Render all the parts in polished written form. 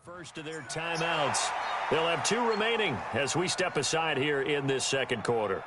First of their timeouts. They'll have 2 remaining as we step aside here in this second quarter.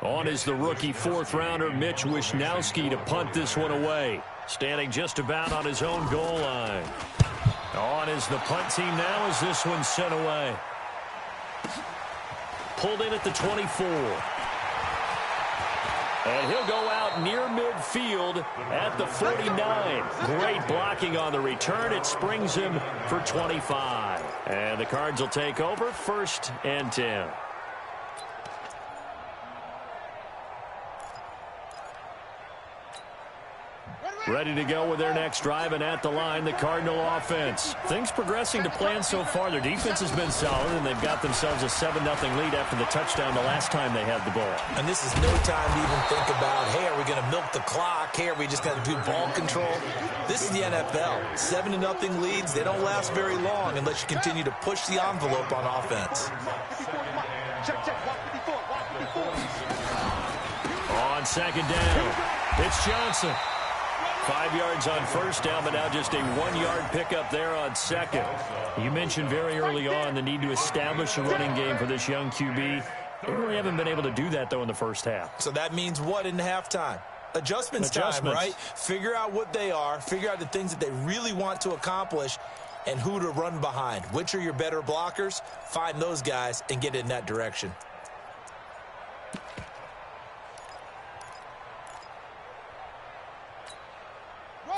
On is the rookie 4th-rounder Mitch Wishnowsky to punt this one away. Standing just about on his own goal line. On is the punt team now as this one's sent away. Pulled in at the 24. And he'll go out near midfield at the 49. Great blocking on the return. It springs him for 25. And the Cards will take over 1st and 10. Ready to go with their next drive, and at the line, the Cardinal offense. Things progressing to plan so far. Their defense has been solid, and they've got themselves a 7-0 lead after the touchdown the last time they had the ball. And this is no time to even think about, hey, are we going to milk the clock? Hey, are we just going to do ball control? This is the NFL. 7-0 leads, they don't last very long unless you continue to push the envelope on offense. On 2nd down, it's Johnson. 5 yards on 1st down, but now just a 1-yard pickup there on 2nd. You mentioned very early on the need to establish a running game for this young QB. They really haven't been able to do that, though, in the first half. So that means what in halftime? Adjustments time, right? Figure out what they are, figure out the things that they really want to accomplish, and who to run behind. Which are your better blockers? Find those guys and get in that direction.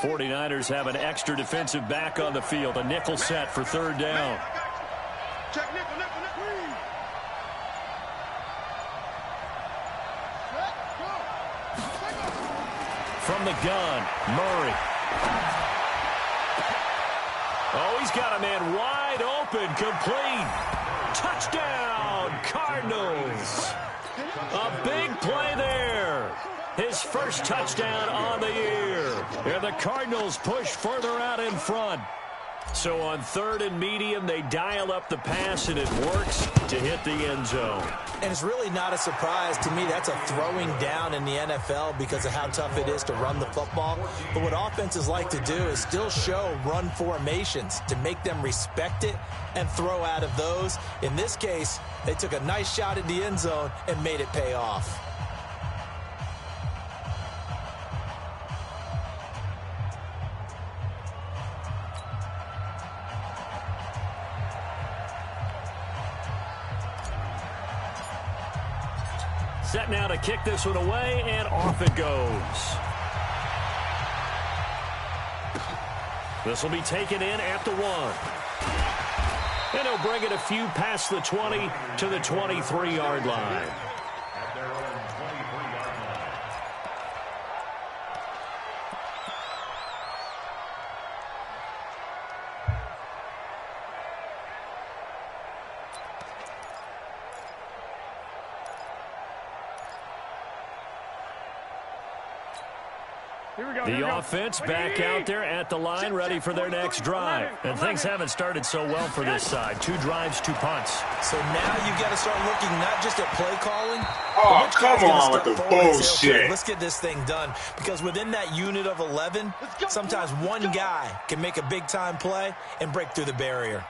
'49ers have an extra defensive back on the field. A nickel set for 3rd down. From the gun, Murray. Oh, he's got a man wide open, complete. Touchdown, Cardinals. A big play there. His first touchdown on the year. And the Cardinals push further out in front. So on 3rd and medium, they dial up the pass, and it works to hit the end zone. And it's really not a surprise to me. That's a throwing down in the NFL because of how tough it is to run the football. But what offenses like to do is still show run formations to make them respect it and throw out of those. In this case, they took a nice shot at the end zone and made it pay off. Set now to kick this one away, and off it goes. This will be taken in at the 1. And he'll bring it a few past the 20 to the 23-yard line. The offense back out there at the line, ready for their next drive. And things haven't started so well for this side. 2 drives, 2 punts. So now you've got to start looking not just at play calling. Oh, come on with the bullshit. Let's get this thing done. Because within that unit of 11, sometimes one guy can make a big-time play and break through the barrier.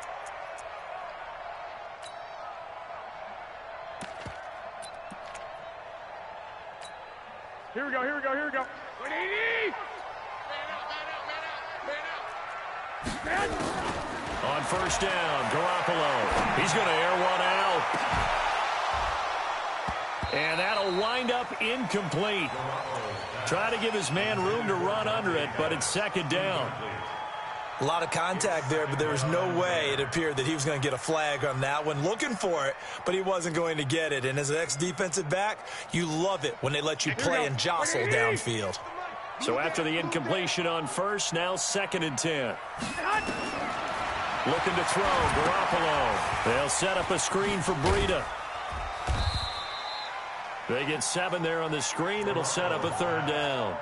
Here we go. On first down, Garoppolo. He's going to air one out. And that'll wind up incomplete. Try to give his man room to run under it, but it's second down. A lot of contact there, but there was no way it appeared that he was going to get a flag on that one. Looking for it, but he wasn't going to get it. And as an ex-defensive back, you love it when they let you play and jostle downfield. So after the incompletion on first, now 2nd and 10. Looking to throw, Garoppolo. They'll set up a screen for Breida. They get 7 there on the screen. It'll set up a 3rd down.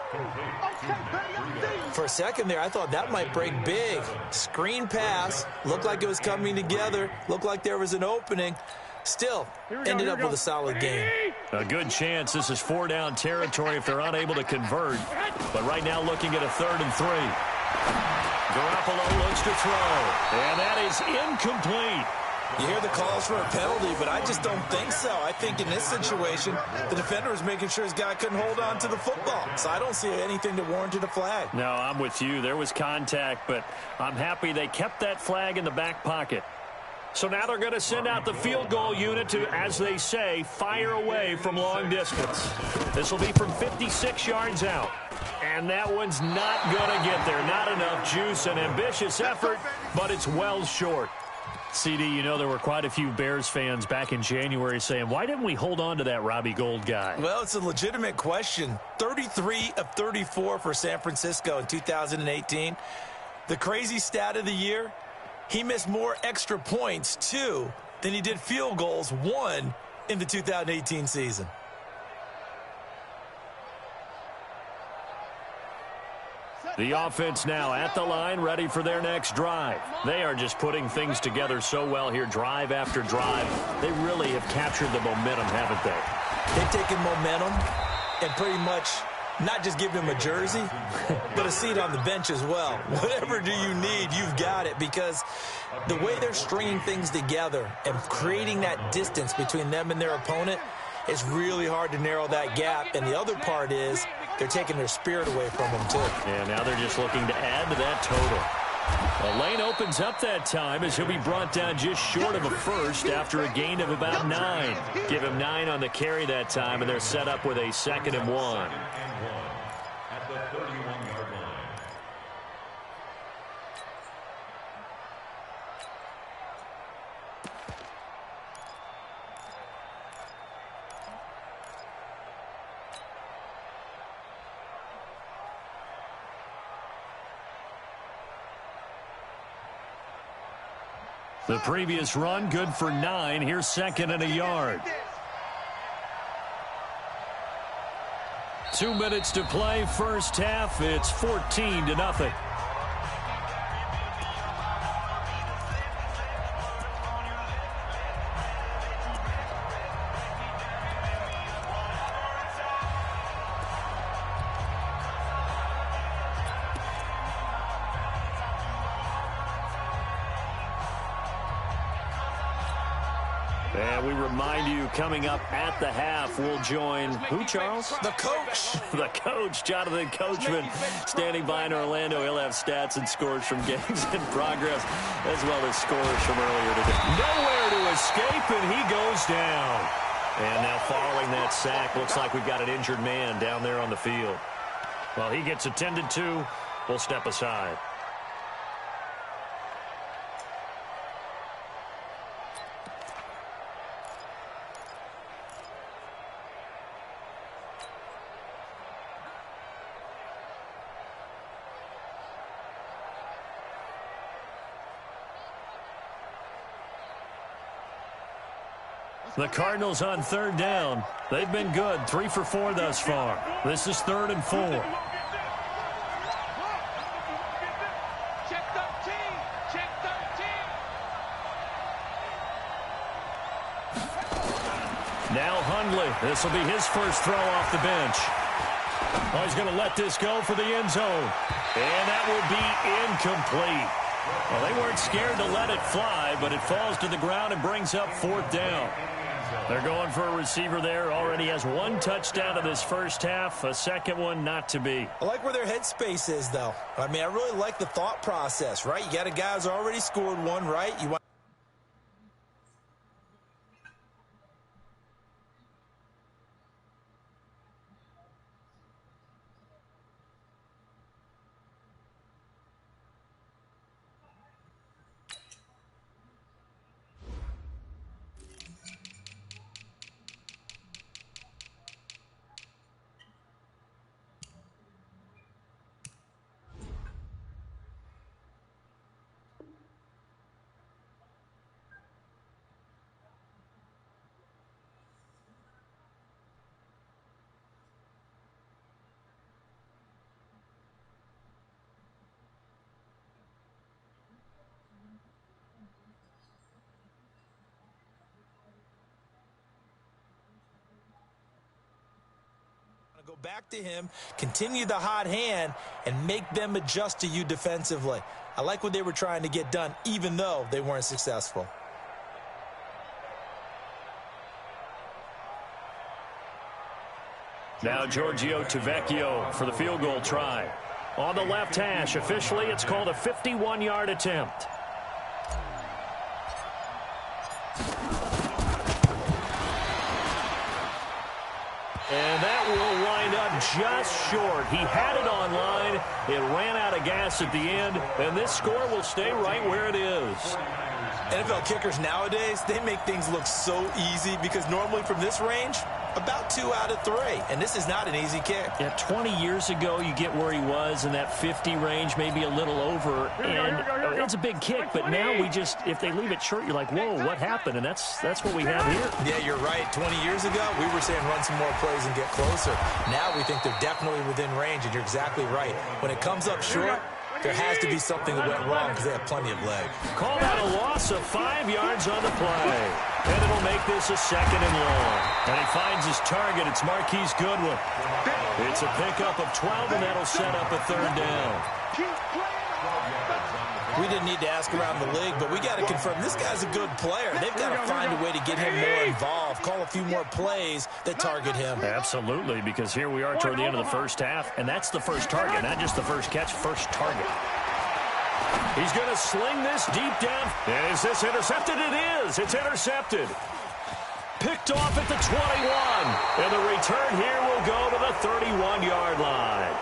For a second there, I thought that might break big. Screen pass. Looked like it was coming together. Looked like there was an opening. Still, ended up with a solid game. A good chance this is 4-down territory if they're unable to convert. But right now looking at a 3rd and 3. Garoppolo looks to throw. And that is incomplete. You hear the calls for a penalty, but I just don't think so. I think in this situation, the defender was making sure his guy couldn't hold on to the football. So I don't see anything that warranted a flag. No, I'm with you. There was contact, but I'm happy they kept that flag in the back pocket. So now they're going to send out the field goal unit to, as they say, fire away from long distance. This will be from 56 yards out. And that one's not going to get there. Not enough juice, an ambitious effort, but it's well short. CD, you know there were quite a few Bears fans back in January saying, why didn't we hold on to that Robbie Gould guy? Well, it's a legitimate question. 33 of 34 for San Francisco in 2018. The crazy stat of the year, he missed more extra points, 2, than he did field goals, 1, in the 2018 season. The offense now at the line, ready for their next drive. They are just putting things together so well here, drive after drive. They really have captured the momentum, haven't they? They've taken momentum and pretty much not just given him a jersey, but a seat on the bench as well. Whatever do you need, you've got it, because the way they're stringing things together and creating that distance between them and their opponent, it's really hard to narrow that gap. And the other part is they're taking their spirit away from them, too. And now they're just looking to add to that total. The lane opens up that time as he'll be brought down just short of a first after a gain of about 9. Give him 9 on the carry that time, and they're set up with a 2nd and 1. At the 31-yard line. The previous run, good for 9. Here's 2nd and a yard. 2 minutes to play, first half. It's 14-0. And we remind you, coming up at the half, we'll join who, Charles? The coach. The coach, Jonathan Coachman, standing by in Orlando. He'll have stats and scores from games in progress, as well as scores from earlier today. Nowhere to escape, and he goes down. And now following that sack, looks like we've got an injured man down there on the field. While he gets attended to, we'll step aside. The Cardinals on 3rd down. They've been good, 3 for 4 thus far. This is 3rd and 4. Hundley. This will be his first throw off the bench. Oh, he's going to let this go for the end zone. And that will be incomplete. Well, they weren't scared to let it fly, but it falls to the ground and brings up 4th down. They're going for a receiver there. Already has 1 touchdown in this first half. A second one not to be. I like where their headspace is, though. I mean, I really like the thought process, right? You got a guy who's already scored one, right? You want go back to him, continue the hot hand, and make them adjust to you defensively. I like what they were trying to get done, even though they weren't successful. Now Giorgio Tavecchio for the field goal try. On the left hash, officially it's called a 51-yard attempt. And that will wind up just short. He had it on line. It ran out of gas at the end, and this score will stay right where it is. NFL kickers nowadays, they make things look so easy because normally from this range, about 2 out of 3. And this is not an easy kick. Yeah, 20 years ago, you get where he was in that 50 range, maybe a little over. And it's a big kick, but now we just, if they leave it short, you're like, whoa, what happened? And that's what we have here. Yeah, you're right. 20 years ago, we were saying run some more plays and get closer. Now we think they're definitely within range, and you're exactly right. When it comes up short, there has to be something that went wrong because they have plenty of leg. Call that a loss of 5 yards on the play. And it'll make this a 2nd and long. And he finds his target. It's Marquise Goodwin. It's a pickup of 12, and that'll set up a 3rd down. We didn't need to ask around the league, but we got to confirm this guy's a good player. They've got to find a way to get him more involved, call a few more plays that target him. Absolutely, because here we are toward the end of the first half, and that's the first target, not just the first catch, first target. He's going to sling this deep down. And is this intercepted? It is. It's intercepted. Picked off at the 21. And the return here will go to the 31-yard line.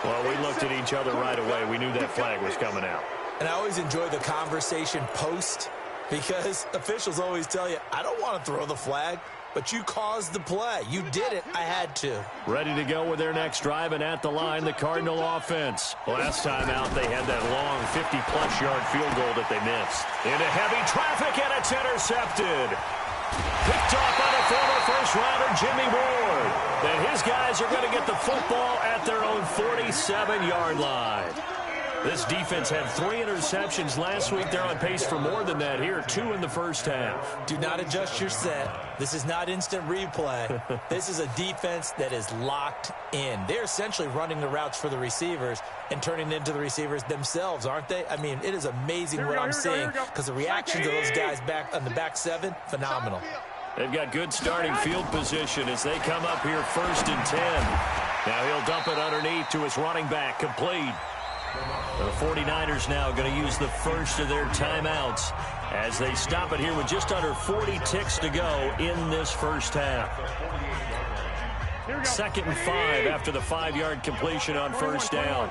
Well, we looked at each other right away. We knew that flag was coming out. And I always enjoy the conversation post because officials always tell you, I don't want to throw the flag, but you caused the play. You did it. I had to. Ready to go with their next drive, and at the line, the Cardinal offense. Last time out, they had that long 50-plus yard field goal that they missed. Into heavy traffic, and it's intercepted. Picked off by the former first-rounder, Jimmy Ward. And his guys are going to get the football at their own 47-yard line. This defense had 3 interceptions last week. They're on pace for more than that here, 2 in the first half. Do not adjust your set. This is not instant replay. This is a defense that is locked in. They're essentially running the routes for the receivers and turning it into the receivers themselves, aren't they? I mean, it is amazing what I'm seeing because the reactions of those guys back on the back 7, phenomenal. They've got good starting field position as they come up here 1st and 10. Now he'll dump it underneath to his running back, complete. The 49ers now going to use the first of their timeouts as they stop it here with just under 40 ticks to go in this first half. 2nd and 5 after the 5-yard completion on first down.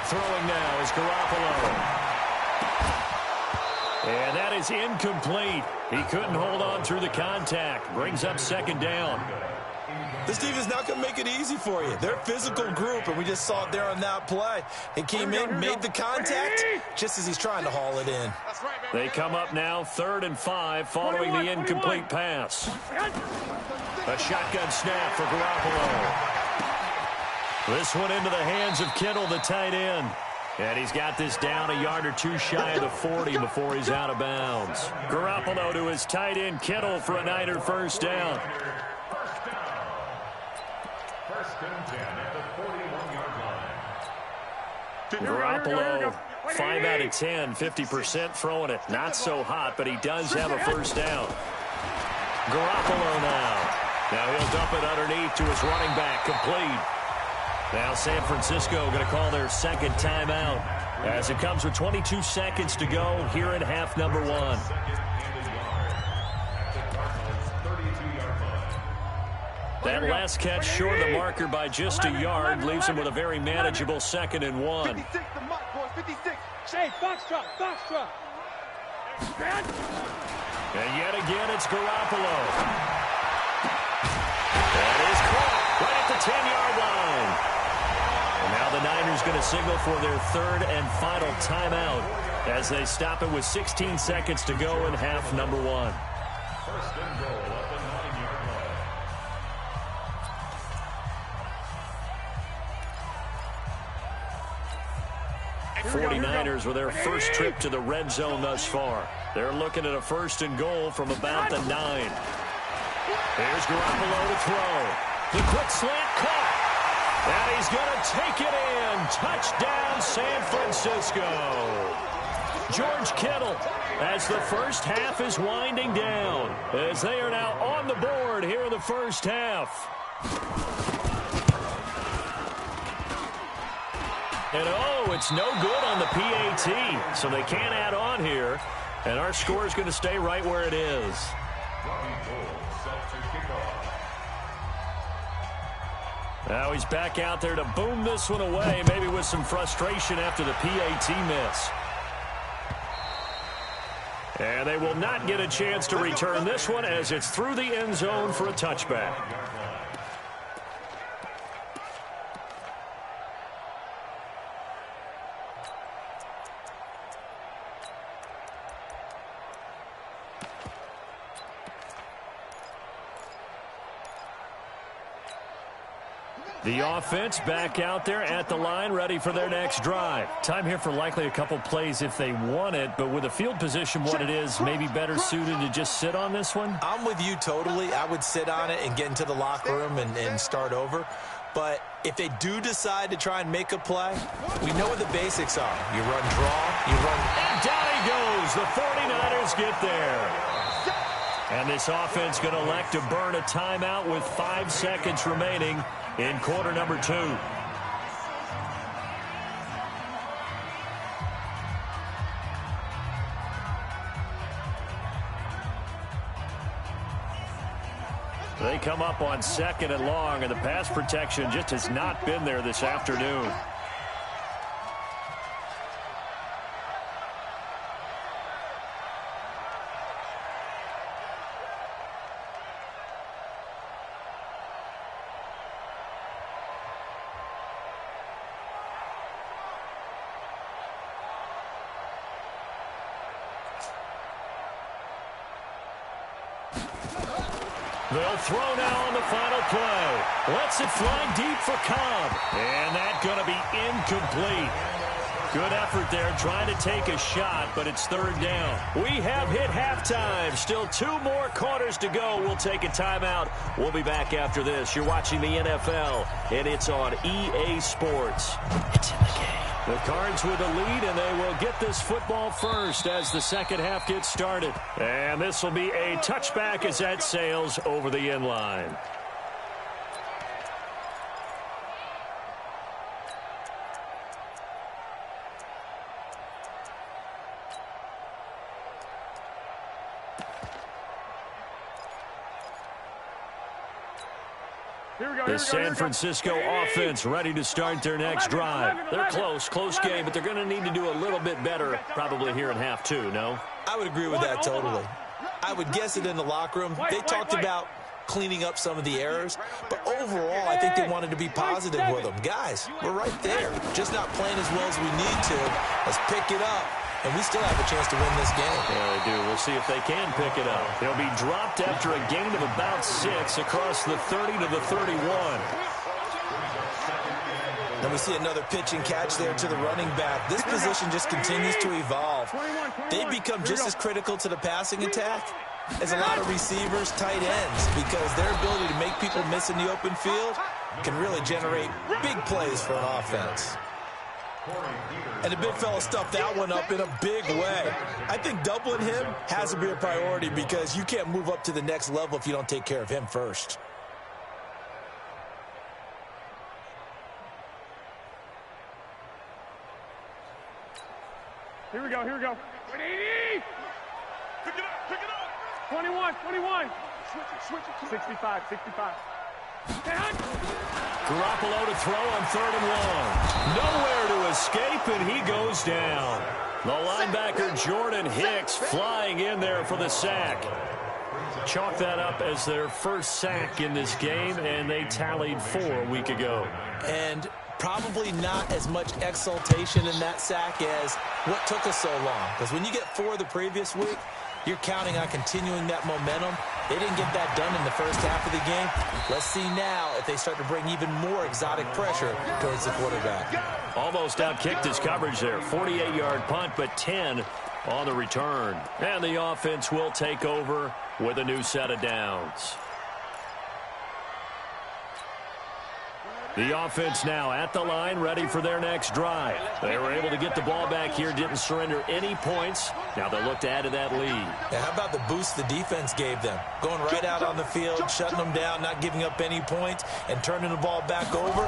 Throwing now is Garoppolo. And that is incomplete. He couldn't hold on through the contact. Brings up 2nd down. This defense is not going to make it easy for you. They're a physical group, and we just saw it there on that play. He came in, made the contact, just as he's trying to haul it in. They come up now 3rd and 5 following the incomplete pass. A shotgun snap for Garoppolo. This one into the hands of Kittle, the tight end. And he's got this down a yard or two shy of the 40 before he's out of bounds. Garoppolo to his tight end Kittle for a Niner first down. First and 10 at the 41-yard line. Garoppolo, 5 out of 10, 50% throwing it. Not so hot, but he does have a first down. Garoppolo now. Now he'll dump it underneath to his running back, complete. Now San Francisco going to call their second timeout as it comes with 22 seconds to go here in half number 1. That last catch short of the marker by just a yard leaves him with a very manageable 2nd and 1. 56, the mark, boys, 56. Shane, foxtrot, foxtrot. And yet again, it's Garoppolo. That is caught right at the 10-yard line. And now the Niners going to signal for their 3rd and final timeout as they stop it with 16 seconds to go in half number 1. First and goal at the 9-yard line. 49ers with their first trip to the red zone thus far. They're looking at a 1st and goal from about the 9. Here's Garoppolo to throw. The quick slant caught. And he's going to take it in. Touchdown, San Francisco. George Kittle as the first half is winding down as they are now on the board here in the first half. And oh, it's no good on the PAT, so they can't add on here. And our score is going to stay right where it is. Now he's back out there to boom this one away, maybe with some frustration after the PAT miss. And they will not get a chance to return this one as it's through the end zone for a touchback. The offense back out there at the line, ready for their next drive. Time here for likely a couple plays if they want it, but with the field position what it is, maybe better suited to just sit on this one? I'm with you totally. I would sit on it and get into the locker room and start over. But if they do decide to try and make a play, we know what the basics are. You run draw, you run... And down he goes. The 49ers get there. And this offense going to elect to burn a timeout with 5 seconds remaining in quarter number 2. They come up on 2nd and long, and the pass protection just has not been there this afternoon. They'll throw now on the final play. Lets it fly deep for Cobb. And that's going to be incomplete. Good effort there trying to take a shot, but it's 3rd down. We have hit halftime. Still 2 more quarters to go. We'll take a timeout. We'll be back after this. You're watching the NFL, and it's on EA Sports. It's in the game. The Cards with a lead, and they will get this football first as the second half gets started. And this will be a touchback as that sails over the end line. The San Francisco offense ready to start their next drive. They're close game, but they're going to need to do a little bit better probably here in half 2, no? I would agree with that totally. I would guess it in the locker room. They talked about cleaning up some of the errors, but overall, I think they wanted to be positive with them. Guys, we're right there. Just not playing as well as we need to. Let's pick it up. And we still have a chance to win this game. Yeah, they do. We'll see if they can pick it up. They'll be dropped after a gain of about 6 across the 30 to the 31. And we see another pitch and catch there to the running back. This position just continues to evolve. They become just as critical to the passing attack as a lot of receivers, tight ends, because their ability to make people miss in the open field can really generate big plays for an offense. And the big fella stuffed that one up in a big way. I think doubling him has to be a priority because you can't move up to the next level if you don't take care of him first. Here we go, here we go. 180! Pick it up! 21. Switch it. 65. Garoppolo to throw on 3rd and 1. Nowhere to escape, and he goes down. The linebacker Jordan Hicks flying in there for the sack. Chalk that up as their first sack in this game, and they tallied 4 a week ago. And probably not as much exultation in that sack as what took us so long. Because when you get 4 the previous week, you're counting on continuing that momentum. They didn't get that done in the first half of the game. Let's see now if they start to bring even more exotic pressure towards the quarterback. Almost outkicked his coverage there. 48-yard punt, but 10 on the return. And the offense will take over with a new set of downs. The offense now at the line, ready for their next drive. They were able to get the ball back here, didn't surrender any points. Now they'll look to add to that lead. Yeah, how about the boost the defense gave them? Going right out on the field, shutting them down, not giving up any points, and turning the ball back over.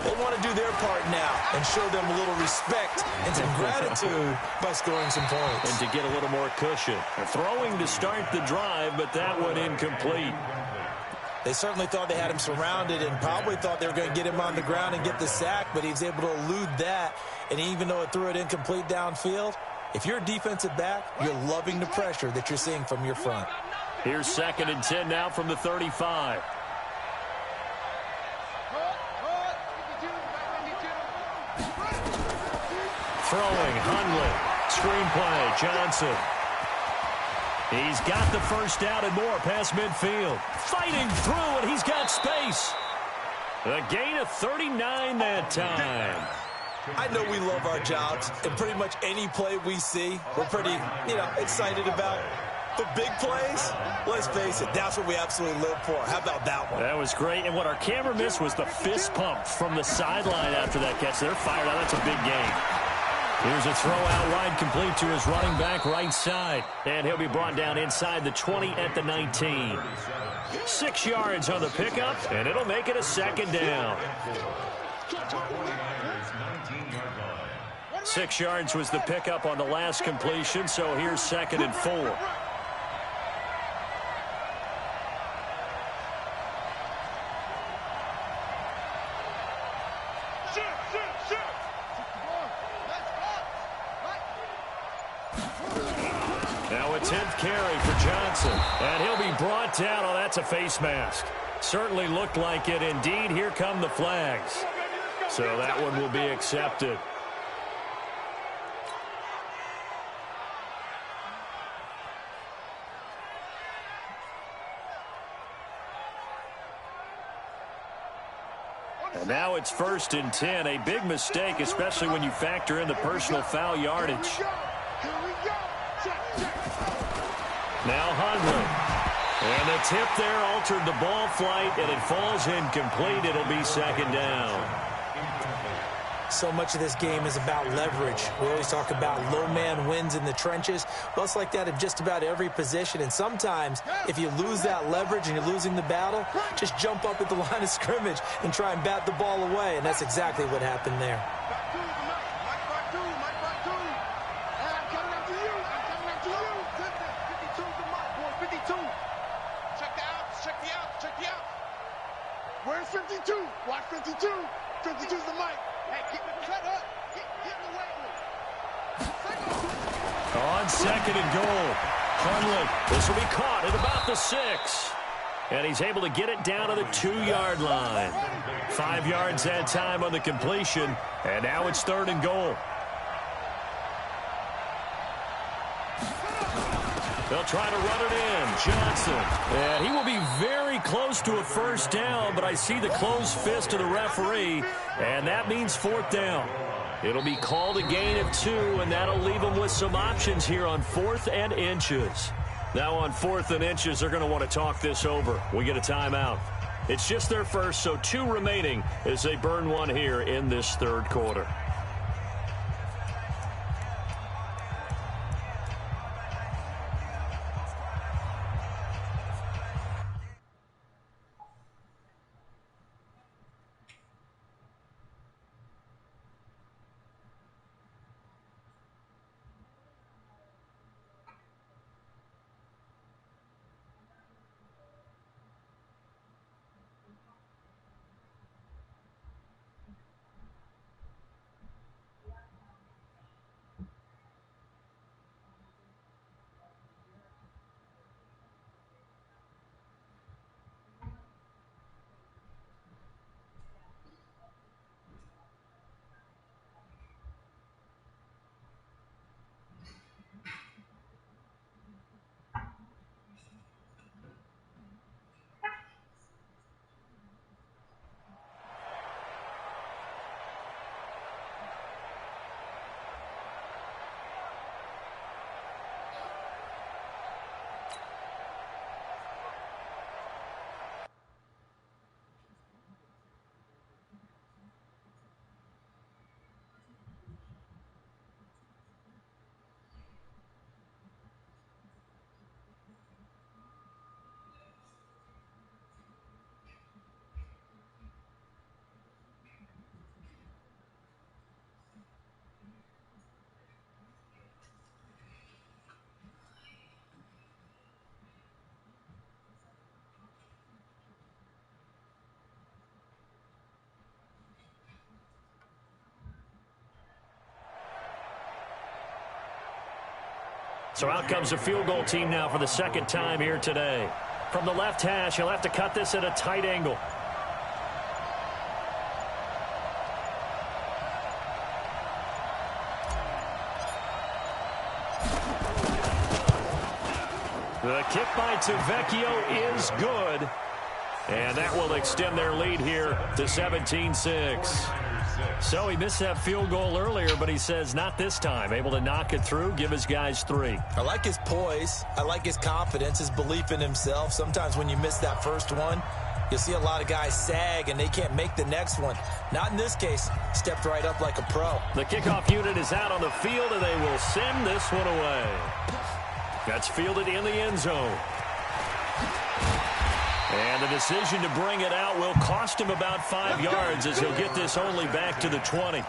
They want to do their part now and show them a little respect and some gratitude by scoring some points. And to get a little more cushion. Throwing to start the drive, but that one incomplete. They certainly thought they had him surrounded and probably thought they were going to get him on the ground and get the sack, but he was able to elude that. And even though it threw it incomplete downfield, if you're a defensive back, you're loving the pressure that you're seeing from your front. Here's 2nd and 10 now from the 35. Throwing, Hundley. Screenplay, Johnson. He's got the first down and more past midfield. Fighting through, and he's got space. A gain of 39 that time. I know we love our jobs, and pretty much any play we see, we're pretty, excited about. The big plays, let's face it, that's what we absolutely live for. How about that one? That was great, and what our camera missed was the fist pump from the sideline after that catch. They're fired out. That's a big game. Here's a throw out wide, complete to his running back right side. And he'll be brought down inside the 20 at the 19. 6 yards on the pickup, and it'll make it a 2nd down. 6 yards was the pickup on the last completion, so here's 2nd and 4. Now a 10th carry for Johnson, and he'll be brought down. Oh, that's a face mask. Certainly looked like it. Indeed, here come the flags. So that one will be accepted. And now it's 1st and 10. A big mistake, especially when you factor in the personal foul yardage. Now Hundley. And the tip there altered the ball flight, and it falls incomplete. It'll be 2nd down. So much of this game is about leverage. We always talk about low man wins in the trenches. Well, it's like that in just about every position. And sometimes, if you lose that leverage and you're losing the battle, just jump up at the line of scrimmage and try and bat the ball away. And that's exactly what happened there. Where's 52? Watch 52. 52's the mic. Hey, keep it cut up. Get in the way. On 2nd and goal. Hundley. This will be caught at about the 6. And he's able to get it down to the 2-yard line. 5 yards that time on the completion. And now it's 3rd and goal. They'll try to run it in. Johnson. And he will be very close to a first down, but I see the closed fist of the referee, and that means fourth down. It'll be called a gain of 2, and that'll leave them with some options here on 4th and inches. Now on 4th and inches, they're going to want to talk this over. We get a timeout. It's just their first, so 2 remaining as they burn one here in this third quarter. So out comes the field goal team now for the second time here today. From the left hash, he'll have to cut this at a tight angle. The kick by Tavecchio is good. And that will extend their lead here to 17-6. So he missed that field goal earlier, but he says not this time. Able to knock it through, give his guys 3. I like his poise. I like his confidence, his belief in himself. Sometimes when you miss that first one, you'll see a lot of guys sag and they can't make the next one. Not in this case. Stepped right up like a pro. The kickoff unit is out on the field, and they will send this one away. That's fielded in the end zone. And the decision to bring it out will cost him about 5 yards as he'll get this only back to the 20.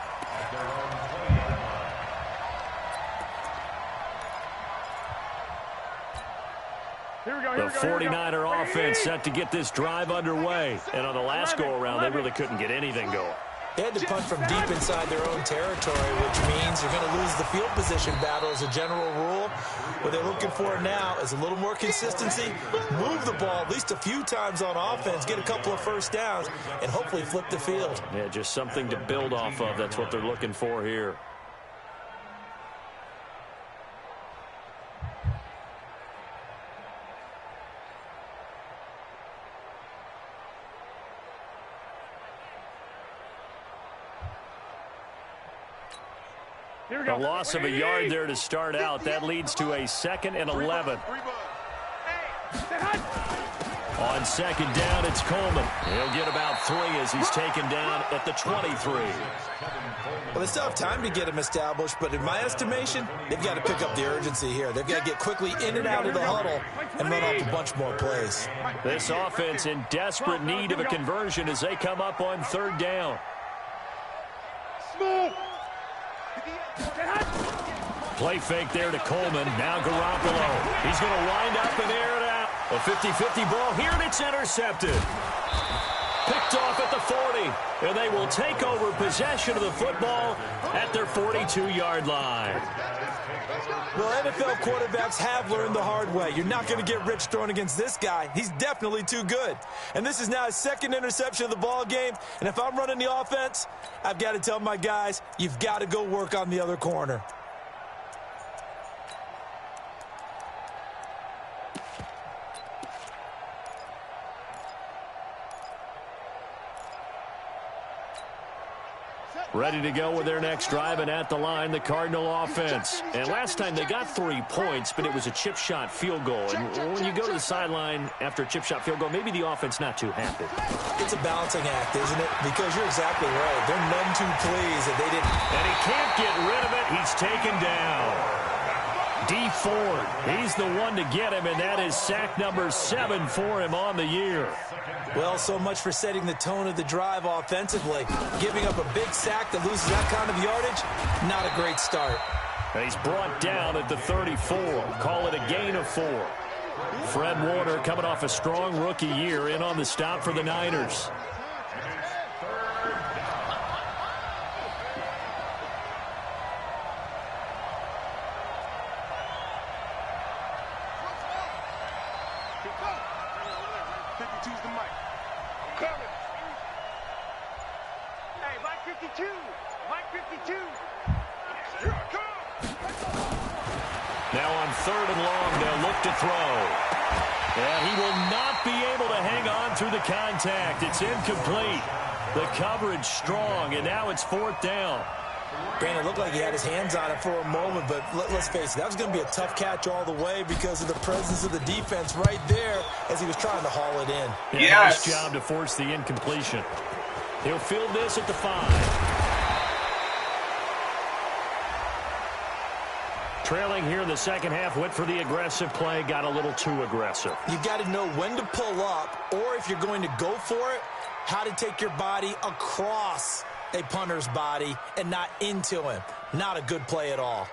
The 49er offense set to get this drive underway. And on the last go-around, they really couldn't get anything going. They had to punt from deep inside their own territory, which means they're going to lose the field position battle as a general rule. What they're looking for now is a little more consistency, move the ball at least a few times on offense, get a couple of first downs, and hopefully flip the field. Yeah, just something to build off of. That's what they're looking for here. A loss of a yard there to start out. That leads to a 2nd and 11. On second down, it's Coleman. He'll get about 3 as he's taken down at the 23. Well, they still have time to get him established, but in my estimation, they've got to pick up the urgency here. They've got to get quickly in and out of the huddle and run off a bunch more plays. This offense in desperate need of a conversion as they come up on 3rd down. Play fake there to Coleman. Now Garoppolo. He's going to wind up and air it out. A 50-50 ball here, and it's intercepted. Picked off at the 40. And they will take over possession of the football at their 42-yard line. Well, NFL quarterbacks have learned the hard way. You're not going to get rich throwing against this guy. He's definitely too good. And this is now his 2nd interception of the ball game. And if I'm running the offense, I've got to tell my guys, you've got to go work on the other corner. Ready to go with their next drive, and at the line, the Cardinal offense. And last time they got 3 points, but it was a chip shot field goal. And when you go to the sideline after a chip shot field goal, maybe the offense not too happy. It's a balancing act, isn't it? Because you're exactly right. They're none too pleased that they didn't. And he can't get rid of it. He's taken down. D. Ford, he's the one to get him, and that is sack number 7 for him on the year. Well, so much for setting the tone of the drive offensively. Giving up a big sack that loses that kind of yardage, not a great start. And he's brought down at the 34. Call it a gain of 4. Fred Warner coming off a strong rookie year in on the stop for the Niners. Now on 3rd and long, they'll look to throw. And he will not be able to hang on through the contact. It's incomplete. The coverage strong, and now it's 4th down. Brandon, it looked like he had his hands on it for a moment, but let's face it, that was going to be a tough catch all the way because of the presence of the defense right there as he was trying to haul it in. Yes. Nice job to force the incompletion. He'll field this at the 5. Trailing here in the second half, went for the aggressive play, got a little too aggressive. You've got to know when to pull up, or if you're going to go for it, how to take your body across a punter's body and not into him. Not a good play at all.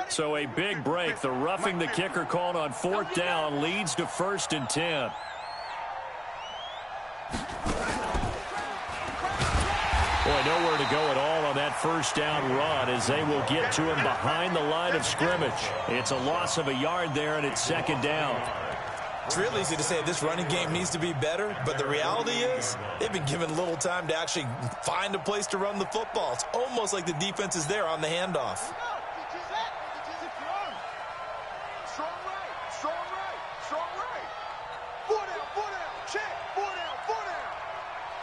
So a big break. The roughing the kicker called on 4th down leads to 1st and 10. Boy, nowhere to go at all on that 1st down run as they will get to him behind the line of scrimmage. It's a loss of a yard there, and it's 2nd down. It's real easy to say this running game needs to be better, but the reality is they've been given little time to actually find a place to run the football. It's almost like the defense is there on the handoff.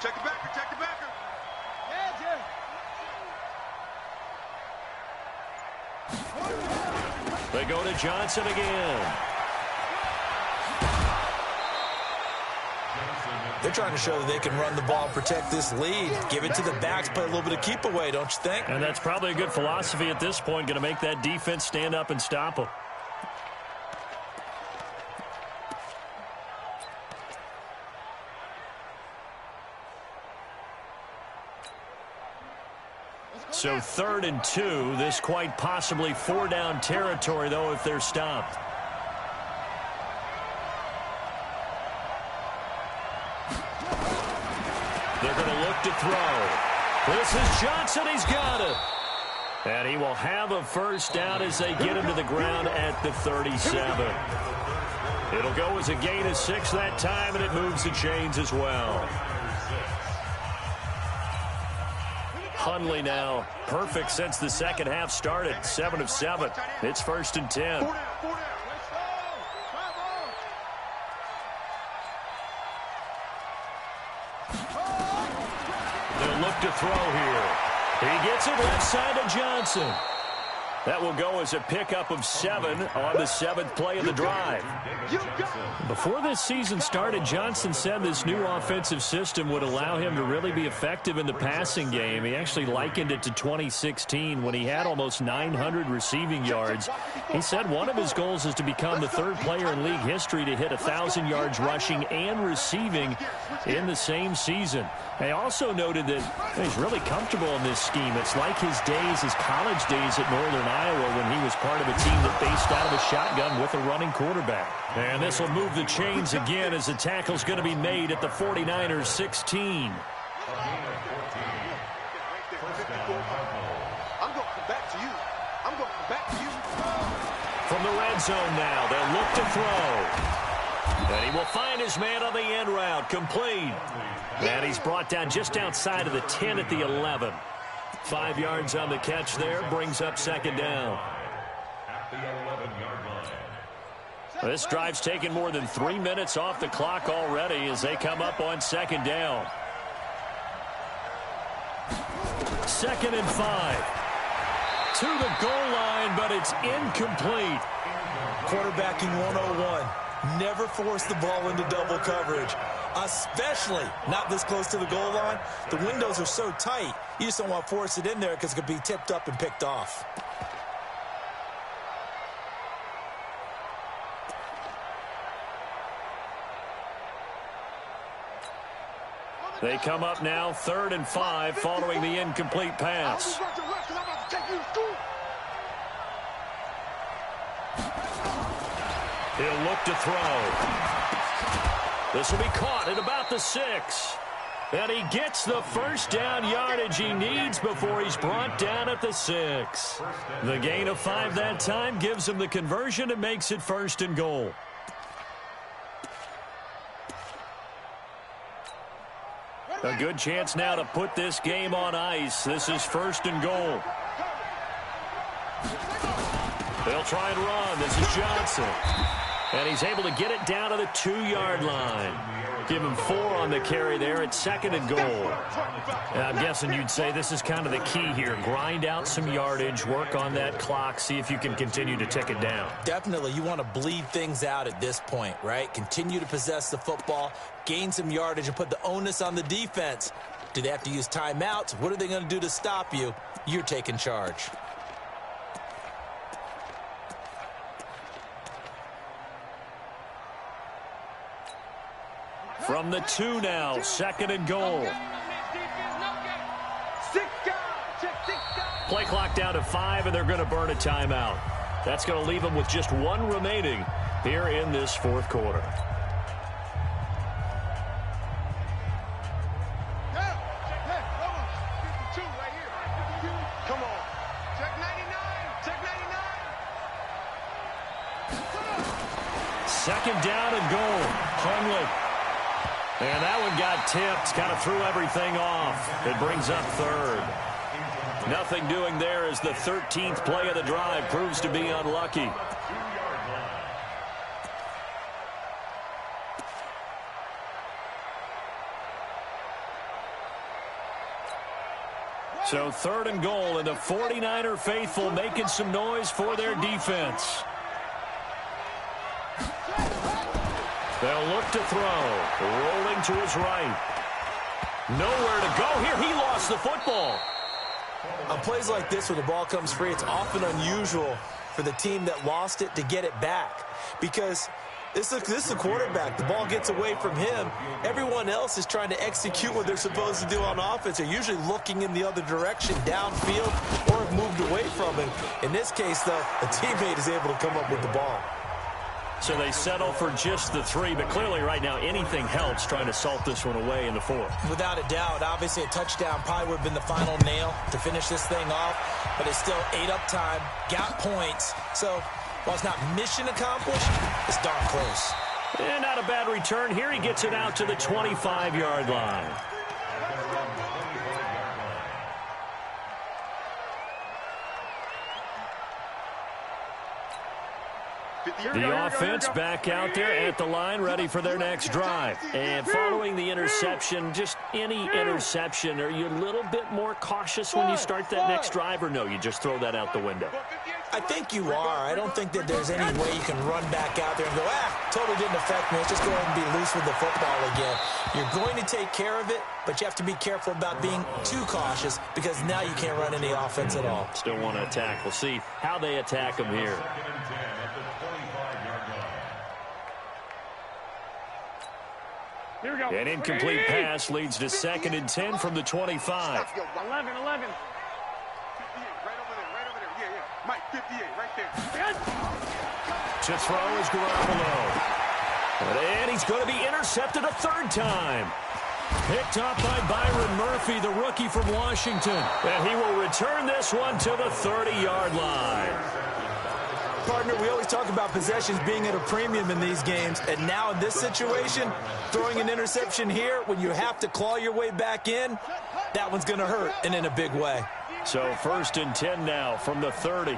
Check the backer, check the backer. They go to Johnson again. They're trying to show that they can run the ball and protect this lead. Give it to the backs, play a little bit of keep away, don't you think? And that's probably a good philosophy at this point, going to make that defense stand up and stop them. So 3rd and 2. This quite possibly 4-down territory, though, if they're stopped. They're going to look to throw. This is Johnson. He's got it. And he will have a 1st down as they get him to the ground at the 37. It'll go as a gain of 6 that time, and it moves the chains as well. Hundley now perfect since the second half started. 7 of 7. It's 1st and 10. They'll look to throw here. He gets it left side to Johnson. That will go as a pickup of 7 on the 7th play of the drive. Before this season started, Johnson said this new offensive system would allow him to really be effective in the passing game. He actually likened it to 2016 when he had almost 900 receiving yards. He said one of his goals is to become the 3rd player in league history to hit 1,000 yards rushing and receiving in the same season. They also noted that he's really comfortable in this scheme. It's like his days, his college days at Northern Iowa when he was part of a team that based out of a shotgun with a running quarterback. And this will move the chains again as the tackle's going to be made at the 49ers 16. I'm going to come back to you. I'm going to come back to you. From the red zone now, they'll look to throw. And he will find his man on the end route, complete. And he's brought down just outside of the 10 at the 11. 5 yards on the catch there, brings up 2nd down. At the 11-yard line. This drive's taken more than 3 minutes off the clock already as they come up on second down. 2nd and 5. To the goal line, but it's incomplete. Quarterbacking 101. Never force the ball into double coverage, especially not this close to the goal line. The windows are so tight, you just don't want to force it in there because it could be tipped up and picked off. They come up now 3rd and 5 following the incomplete pass. He'll look to throw. This will be caught at about the 6. And he gets the first down yardage he needs before he's brought down at the 6. The gain of 5 that time gives him the conversion and makes it 1st and goal. A good chance now to put this game on ice. This is 1st and goal. They'll try and run. This is Johnson. And he's able to get it down to the 2-yard line. Give him 4 on the carry there at 2nd and goal. And I'm guessing you'd say this is kind of the key here. Grind out some yardage, work on that clock, see if you can continue to tick it down. Definitely. You want to bleed things out at this point, right? Continue to possess the football, gain some yardage, and put the onus on the defense. Do they have to use timeouts? What are they going to do to stop you? You're taking charge. From the 2 now, 2nd and goal. Play clock down to 5, and they're going to burn a timeout. That's going to leave them with just 1 remaining here in this 4th quarter. Come on. Check 99. Check 99. 2nd down and goal. Hundley. And that one got tipped, kind of threw everything off. It brings up 3rd. Nothing doing there as the 13th play of the drive proves to be unlucky. So 3rd and goal, and the 49er faithful making some noise for their defense. They'll look to throw. Rolling to his right. Nowhere to go here. He lost the football. On plays like this where the ball comes free, it's often unusual for the team that lost it to get it back. Because this is a quarterback. The ball gets away from him. Everyone else is trying to execute what they're supposed to do on offense. They're usually looking in the other direction, downfield, or have moved away from it. In this case, though, a teammate is able to come up with the ball. So they settle for just the 3, but clearly right now anything helps trying to salt this one away in the 4th. Without a doubt, obviously a touchdown probably would have been the final nail to finish this thing off, but it's still 8 up time, got points. So while it's not mission accomplished, it's darn close. And not a bad return here. He gets it out to the 25-yard line. The offense back out there at the line, ready for their next drive. And following the interception, just any interception, are you a little bit more cautious when you start that next drive, or no, you just throw that out the window? I think you are. I don't think that there's any way you can run back out there and go, totally didn't affect me. Let's just go ahead and be loose with the football again. You're going to take care of it, but you have to be careful about being too cautious because now you can't run any offense at all. Still want to attack. We'll see how they attack them here. Here we go. An incomplete pass leads to 2nd and 10 from the 25. 11. 58, right over there. Yeah. Mike, 58, right there. To throw is Garoppolo. And he's going to be intercepted a 3rd time. Picked up by Byron Murphy, the rookie from Washington. And he will return this one to the 30-yard line. Partner, we always talk about possessions being at a premium in these games, and now in this situation, throwing an interception here when you have to claw your way back in, that one's going to hurt, and in a big way. So 1st and 10 now from the 30.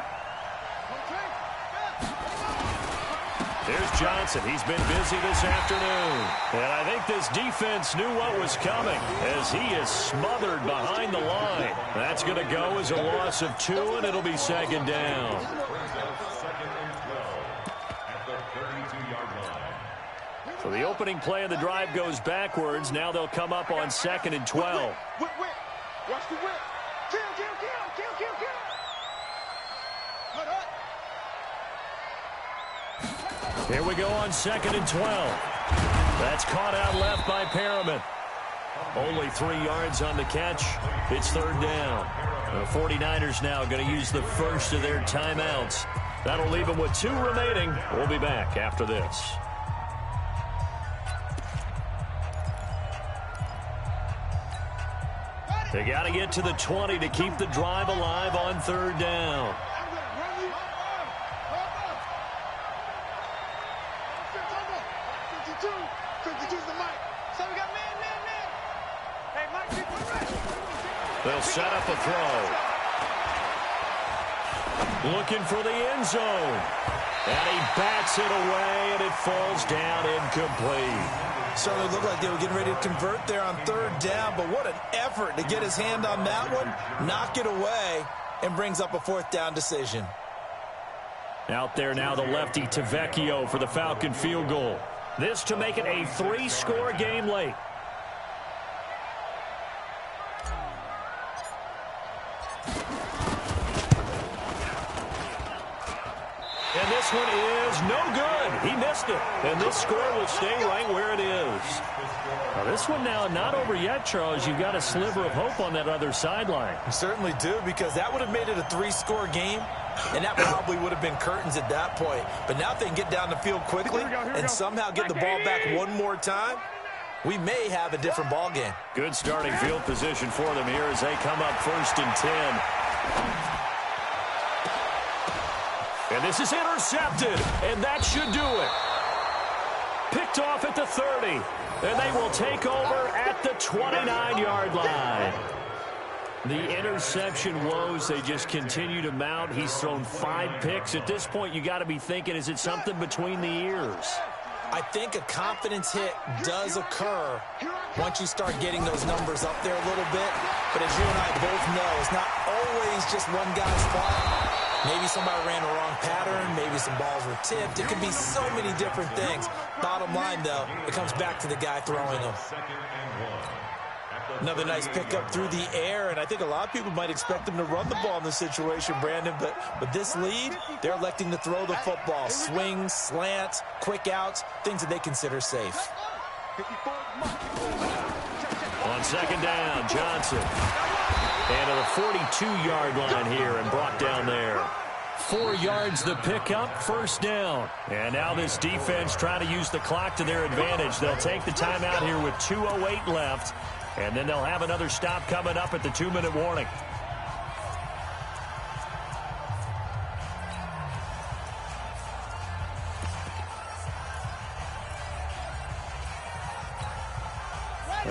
Here's Johnson. He's been busy this afternoon. And I think this defense knew what was coming as he is smothered behind the line. That's going to go as a loss of 2, and it'll be second down. So the opening play of the drive goes backwards. Now they'll come up on 2nd and 12. Watch the whip. Kill. Hold up. Here we go on 2nd and 12. That's caught out left by Perriman. Only 3 yards on the catch. It's 3rd down. The 49ers now going to use the first of their timeouts. That'll leave them with 2 remaining. We'll be back after this. They got to get to the 20 to keep the drive alive on 3rd down. They'll set up a throw. Looking for the end zone. And he bats it away, and it falls down incomplete. Certainly looked like they were getting ready to convert there on 3rd down, but what an effort to get his hand on that one, knock it away, and brings up a 4th down decision. Out there now, the lefty Tavecchio for the Falcon field goal. This to make it a 3-score game late. And this one is no good. He missed it. And this score will stay right where it is. Now this one now not over yet, Charles. You've got a sliver of hope on that other sideline. You certainly do, because that would have made it a 3-score game, and that probably would have been curtains at that point. But now if they can get down the field quickly and somehow get the ball back one more time, we may have a different ball game. Good starting field position for them here as they come up 1st and 10. And this is intercepted, and that should do it. Picked off at the 30, and they will take over at the 29-yard line. The interception woes, they just continue to mount. He's thrown 5 picks. At this point, you got to be thinking, is it something between the ears? I think a confidence hit does occur once you start getting those numbers up there a little bit. But as you and I both know, it's not always just one guy's fault. Maybe somebody ran a wrong pattern. Maybe some balls were tipped. It could be so many different things. Bottom line, though, it comes back to the guy throwing them. Another nice pickup through the air, and I think a lot of people might expect them to run the ball in this situation, Brandon. But with this lead, they're electing to throw the football. Swings, slants, quick outs, things that they consider safe. On 2nd down, Johnson. And to the 42-yard line here and brought down there. 4 yards the pickup, 1st down. And now this defense trying to use the clock to their advantage. They'll take the timeout here with 2:08 left. And then they'll have another stop coming up at the 2-minute warning.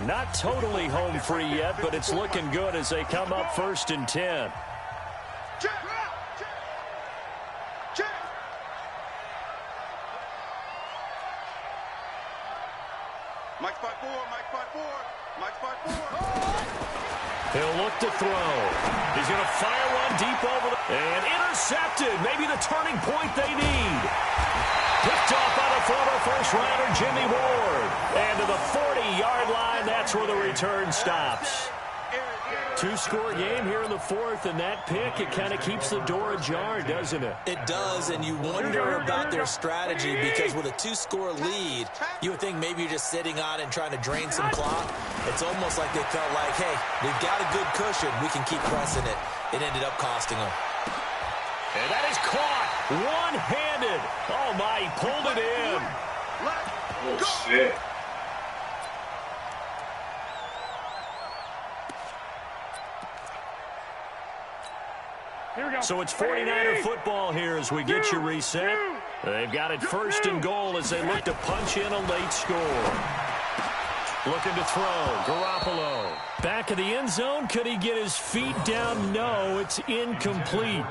Not totally home free yet, but it's looking good as they come up 1st and 10. Mike 5-4. He'll look to throw. He's going to fire one deep over the... And intercepted. Maybe the turning point they need. Picked off by the former first-rounder Jimmy Ward. And to the 40-yard line, that's where the return stops. 2-score game here in the 4th, and that pick, it kind of keeps the door ajar, doesn't it? It does, and you wonder about their strategy, because with a 2-score lead, you would think maybe you're just sitting on it and trying to drain some clock. It's almost like they felt like, hey, we've got a good cushion. We can keep pressing it. It ended up costing them. And that is caught one-handed. Oh, my, he pulled it in. Oh, shit. So it's 49er football here as we get you reset. They've got it 1st and goal as they look to punch in a late score. Looking to throw. Garoppolo. Back of the end zone. Could he get his feet down? No, it's incomplete.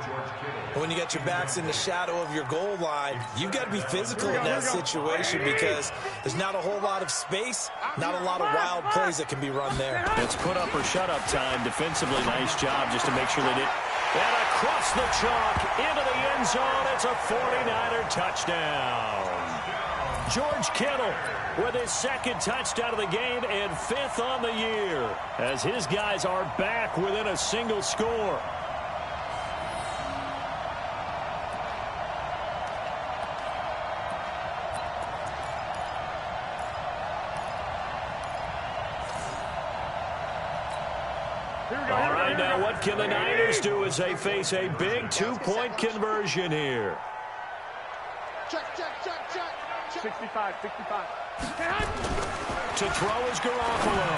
When you got your backs in the shadow of your goal line, you've got to be physical in that situation because there's not a whole lot of space, not a lot of wild plays that can be run there. It's put up or shut up time. Defensively, nice job just to make sure they did. And across the chalk into the end zone. It's a 49er touchdown. George Kittle with his second touchdown of the game and 5th on the year as his guys are back within a single score. All right, now what can the Niners do as they face a big 2-point conversion here? Check. 65. To throw is Garoppolo.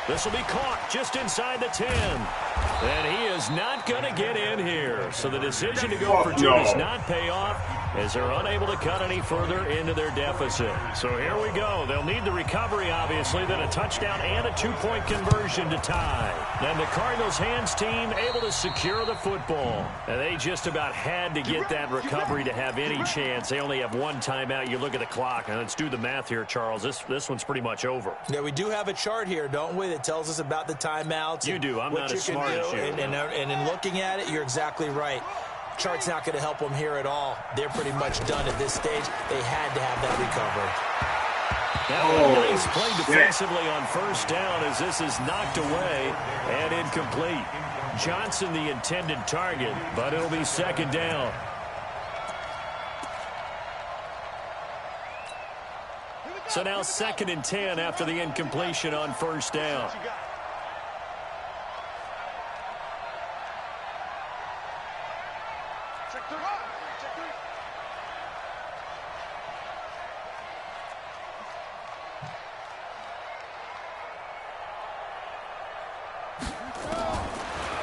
This will be caught just inside the 10. And he is not going to get in here. So the decision to go for 2 does not pay off as they're unable to cut any further into their deficit. So here we go. They'll need the recovery, obviously, then a touchdown and a 2-point conversion to tie. And the Cardinals' hands team able to secure the football. And they just about had to get that recovery to have any chance. They only have one timeout. You look at the clock. And let's do the math here, Charles. This one's pretty much over. Yeah, we do have a chart here, don't we, that tells us about the timeouts. You do. I'm not as smart as you. And in looking at it, you're exactly right. Chart's not going to help them here at all. They're pretty much done at this stage. They had to have that recovery. Now, nice play defensively on first down as this is knocked away and incomplete. Johnson the intended target, but it'll be second down. So now 2nd and 10 after the incompletion on first down.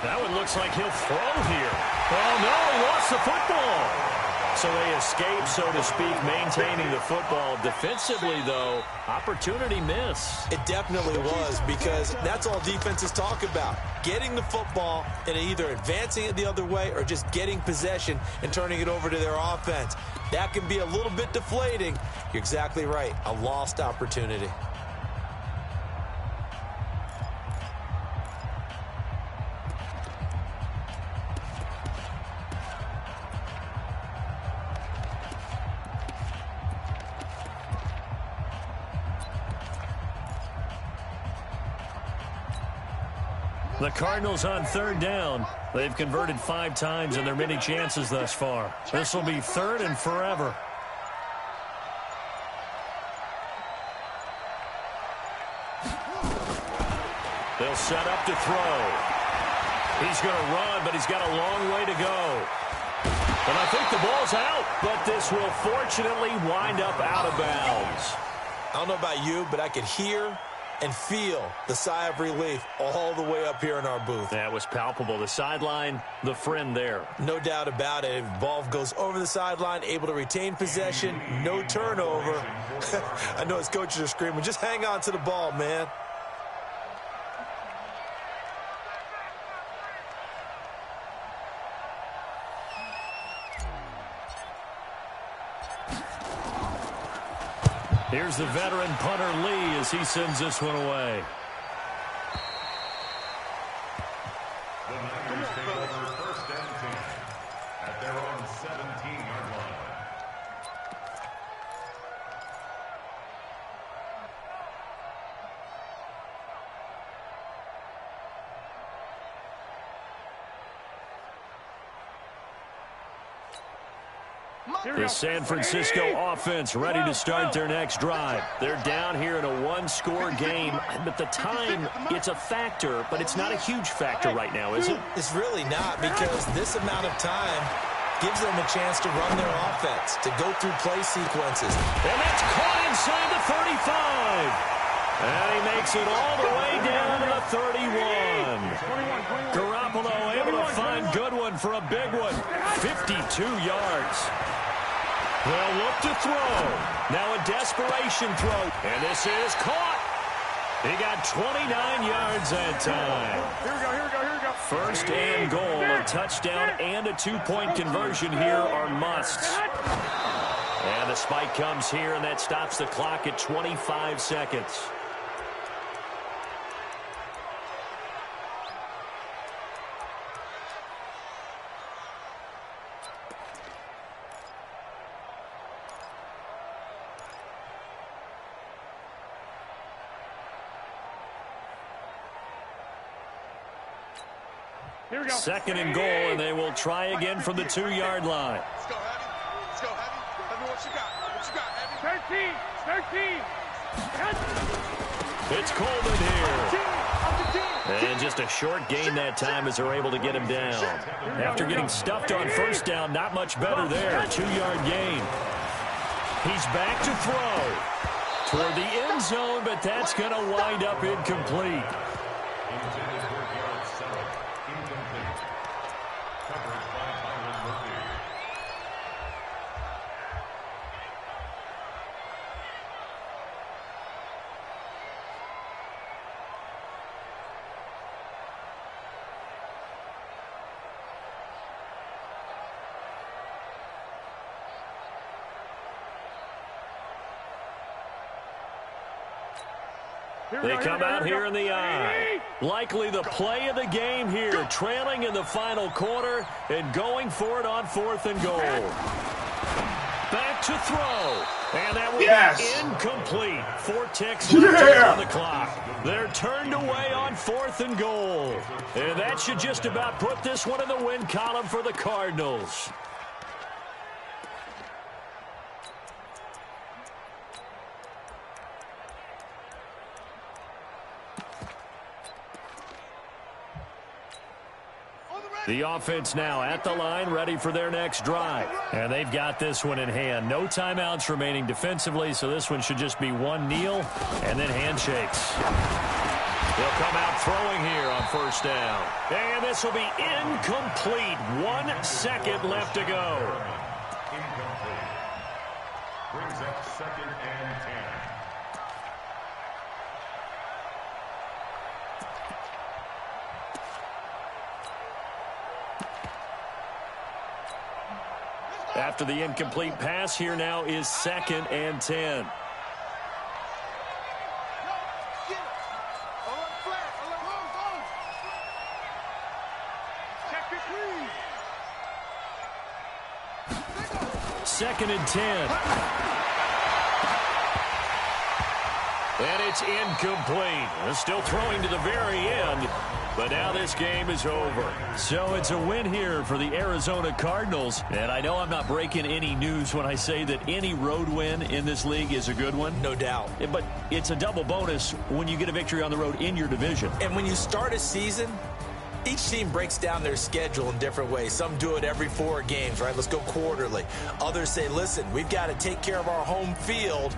That one looks like he'll throw here. Oh, no, he lost the football. So they escape, so to speak, maintaining the football. Defensively, though, opportunity miss. It definitely was because that's all defenses talk about. Getting the football and either advancing it the other way or just getting possession and turning it over to their offense. That can be a little bit deflating. You're exactly right. A lost opportunity. The Cardinals on 3rd down. They've converted 5 times in their many chances thus far. This will be 3rd and forever. They'll set up to throw. He's going to run, but he's got a long way to go. And I think the ball's out, but this will fortunately wind up out of bounds. I don't know about you, but I could hear and feel the sigh of relief all the way up here in our booth. That was palpable. The sideline, the friend there. No doubt about it. Ball goes over the sideline, able to retain possession, no turnover. I know his coaches are screaming, just hang on to the ball, man. Here's the veteran punter Lee as he sends this one away. The Niners take over 1st and 10 at their own 17-yard line. The San Francisco offense ready to start their next drive. They're down here in a 1-score game, but the time, it's a factor, but it's not a huge factor right now, is it? It's really not, because this amount of time gives them a chance to run their offense, to go through play sequences. And that's caught inside the 35. And he makes it all the way down to the 31. Garoppolo able to find Goodwin for a big one. 52 yards. They'll look to throw. Now a desperation throw. And this is caught. He got 29 yards that time. Here we go. First and goal, a touchdown and a two-point conversion here are musts. And the spike comes here, and that stops the clock at 25 seconds. Here we go. Second and goal, and they will try again from the 2-yard line. Let's go, Heavy. Let's go, Heavy. Tell me what you got. What you got, Heavy? 13. It's Coleman here. And just a short gain that time as they're able to get him down. After getting stuffed on first down, not much better there. 2-yard gain. He's back to throw toward the end zone, but that's going to wind up incomplete. They come out here in the eye. Likely the play of the game here, trailing in the final quarter and going for it on 4th and goal. Back to throw. And that will be incomplete. 4 ticks left on the clock. They're turned away on 4th and goal. And that should just about put this one in the win column for the Cardinals. The offense now at the line, ready for their next drive. And they've got this one in hand. No timeouts remaining defensively, so this one should just be one kneel and then handshakes. They'll come out throwing here on first down. And this will be incomplete. 1 second left to go. Incomplete. Brings up 2nd and 10. After the incomplete pass, here now is 2nd and 10. Second and 10. And it's incomplete. They're still throwing to the very end. But now this game is over. So it's a win here for the Arizona Cardinals. And I know I'm not breaking any news when I say that any road win in this league is a good one. No doubt. But it's a double bonus when you get a victory on the road in your division. And when you start a season, each team breaks down their schedule in different ways. Some do it every 4 games, right? Let's go quarterly. Others say, listen, we've got to take care of our home field.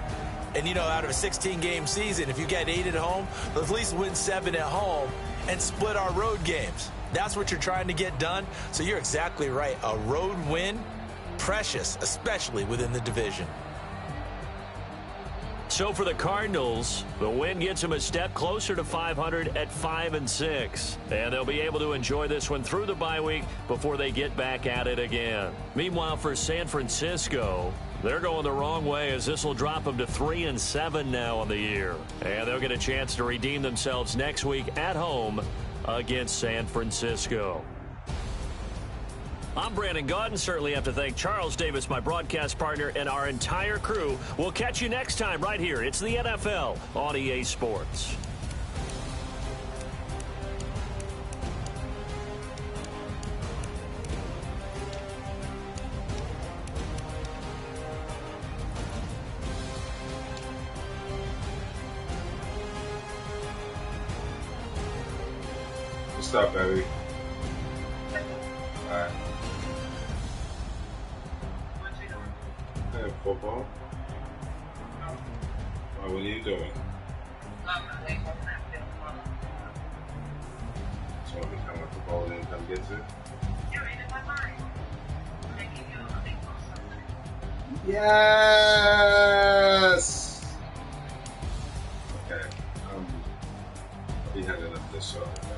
And, you know, out of a 16-game season, if you get 8 at home, let's at least win 7 at home and split our road games. That's what you're trying to get done. So you're exactly right. A road win, precious, especially within the division. So for the Cardinals, the win gets them a step closer to 500 at 5-6. And they'll be able to enjoy this one through the bye week before they get back at it again. Meanwhile, for San Francisco, they're going the wrong way as this will drop them to 3-7 now on the year. And they'll get a chance to redeem themselves next week at home against San Francisco. I'm Brandon Gaudin. Certainly have to thank Charles Davis, my broadcast partner, and our entire crew. We'll catch you next time right here. It's the NFL on EA Sports. What's up, baby? All right. Hey, football. What are you doing? So want me to come with football and then come get you? Yes! Okay. so.